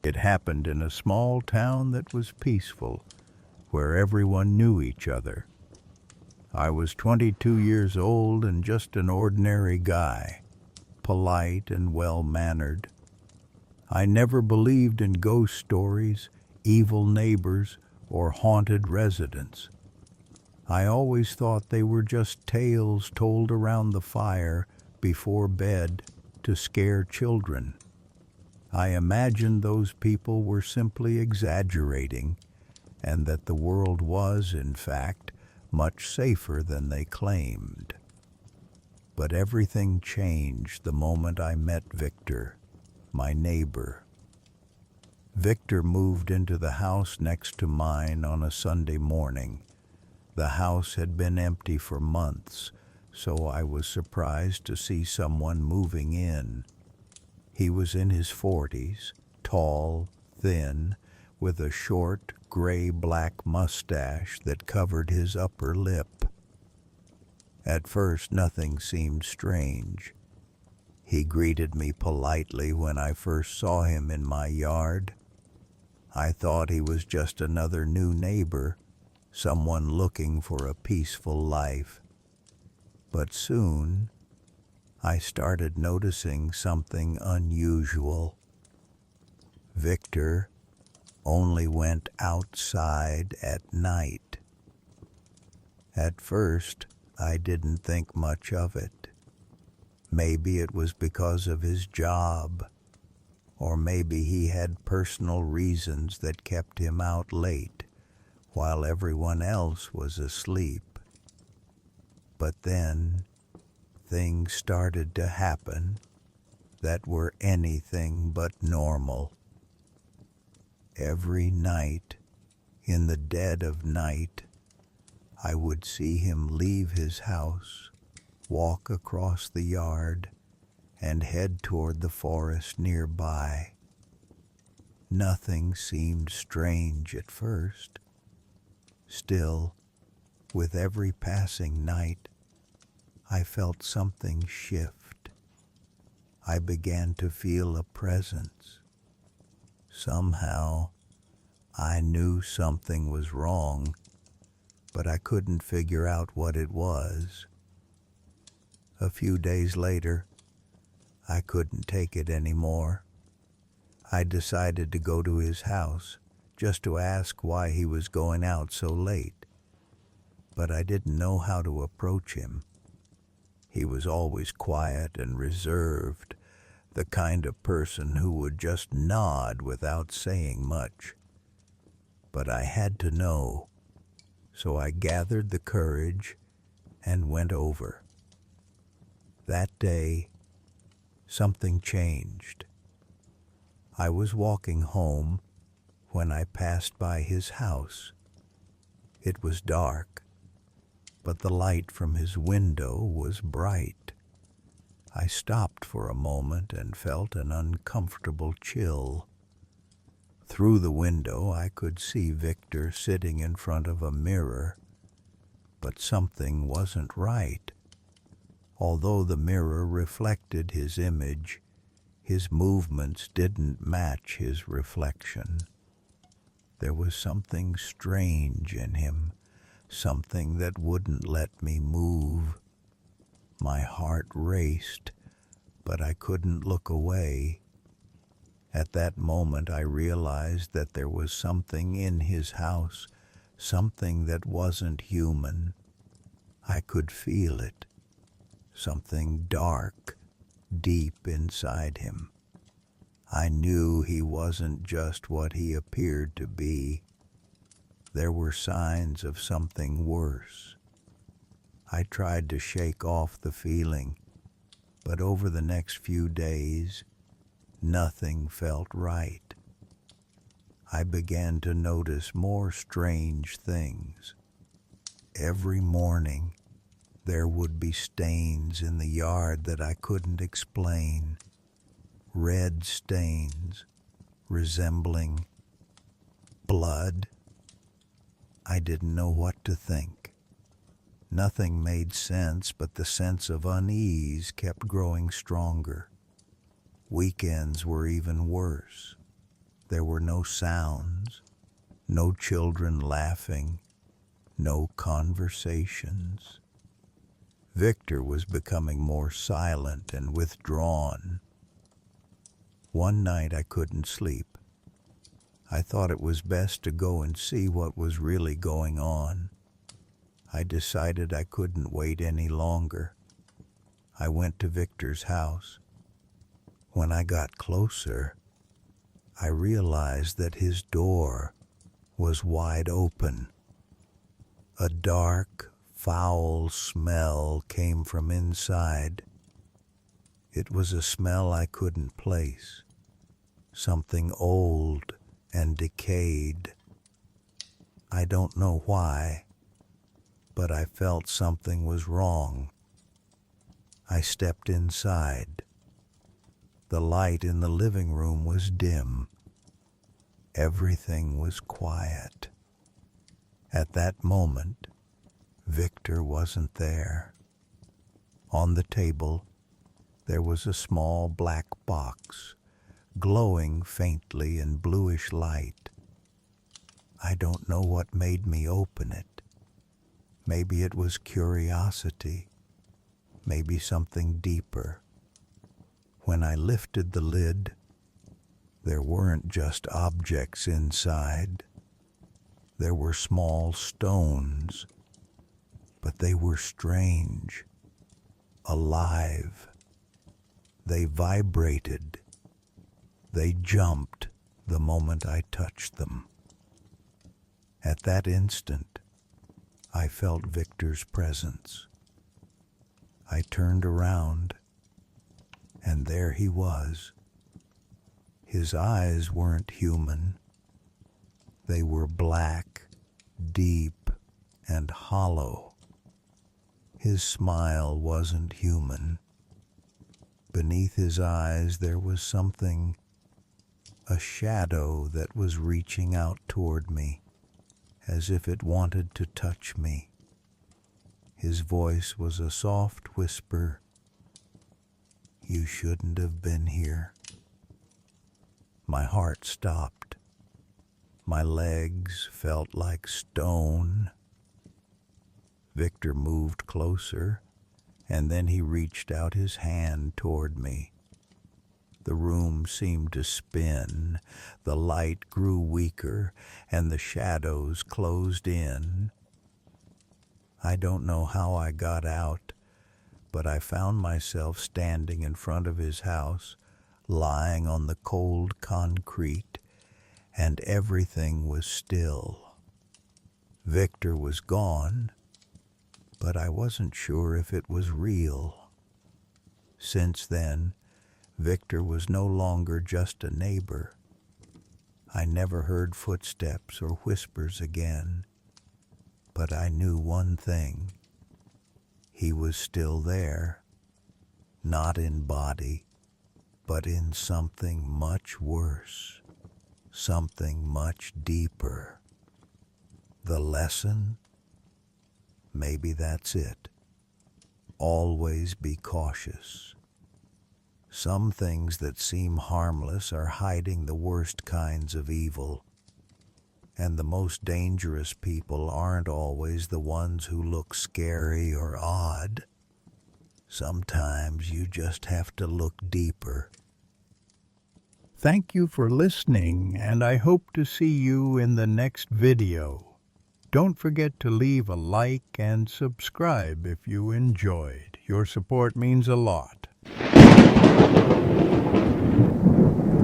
It happened in a small town that was peaceful, where everyone knew each other. I was 22 years old and just an ordinary guy, polite and well-mannered. I never believed in ghost stories, evil neighbors, or haunted residents. I always thought they were just tales told around the fire before bed to scare children. I imagined those people were simply exaggerating, and that the world was, in fact, much safer than they claimed. But everything changed the moment I met Victor, my neighbor. Victor moved into the house next to mine on a Sunday morning. The house had been empty for months, so I was surprised to see someone moving in. He was in his 40s, tall, thin, with a short, gray-black mustache that covered his upper lip. At first, nothing seemed strange. He greeted me politely when I first saw him in my yard. I thought he was just another new neighbor, someone looking for a peaceful life. But soon, I started noticing something unusual. Victor only went outside at night. At first, I didn't think much of it. Maybe it was because of his job, or maybe he had personal reasons that kept him out late while everyone else was asleep. But then, things started to happen that were anything but normal. Every night, in the dead of night, I would see him leave his house, walk across the yard, and head toward the forest nearby. Nothing seemed strange at first. Still, with every passing night, I felt something shift. I began to feel a presence. Somehow, I knew something was wrong, but I couldn't figure out what it was. A few days later, I couldn't take it anymore. I decided to go to his house just to ask why he was going out so late. But I didn't know how to approach him. He was always quiet and reserved, the kind of person who would just nod without saying much. But I had to know, so I gathered the courage and went over. That day, something changed. I was walking home when I passed by his house. It was dark, but the light from his window was bright. I stopped for a moment and felt an uncomfortable chill. Through the window, I could see Victor sitting in front of a mirror, but something wasn't right. Although the mirror reflected his image, his movements didn't match his reflection. There was something strange in him, something that wouldn't let me move. My heart raced, but I couldn't look away. At that moment, I realized that there was something in his house, something that wasn't human. I could feel it, something dark, deep inside him. I knew he wasn't just what he appeared to be. There were signs of something worse. I tried to shake off the feeling, but over the next few days, nothing felt right. I began to notice more strange things. Every morning, there would be stains in the yard that I couldn't explain. Red stains, resembling blood. I didn't know what to think. Nothing made sense, but the sense of unease kept growing stronger. Weekends were even worse. There were no sounds, no children laughing, no conversations. Victor was becoming more silent and withdrawn. One night I couldn't sleep. I thought it was best to go and see what was really going on. I decided I couldn't wait any longer. I went to Victor's house. When I got closer, I realized that his door was wide open. A dark, foul smell came from inside. It was a smell I couldn't place, something old and decayed. I don't know why, but I felt something was wrong. I stepped inside. The light in the living room was dim. Everything was quiet. At that moment, Victor wasn't there. On the table, there was a small black box, glowing faintly in bluish light. I don't know what made me open it. Maybe it was curiosity, maybe something deeper. When I lifted the lid, there weren't just objects inside. There were small stones, but they were strange, alive. They vibrated. They jumped the moment I touched them. At that instant, I felt Victor's presence. I turned around, and there he was. His eyes weren't human. They were black, deep, and hollow. His smile wasn't human. Beneath his eyes there was something, a shadow that was reaching out toward me, as if it wanted to touch me. His voice was a soft whisper. "You shouldn't have been here." My heart stopped. My legs felt like stone. Victor moved closer, and then he reached out his hand toward me. The room seemed to spin, the light grew weaker, and the shadows closed in. I don't know how I got out, but I found myself standing in front of his house, lying on the cold concrete, and everything was still. Victor was gone, but I wasn't sure if it was real. Since then, Victor was no longer just a neighbor. I never heard footsteps or whispers again, but I knew one thing. He was still there, not in body, but in something much worse, something much deeper. The lesson? Maybe that's it. Always be cautious. Some things that seem harmless are hiding the worst kinds of evil. And the most dangerous people aren't always the ones who look scary or odd. Sometimes you just have to look deeper. Thank you for listening, and I hope to see you in the next video. Don't forget to leave a like and subscribe if you enjoyed. Your support means a lot.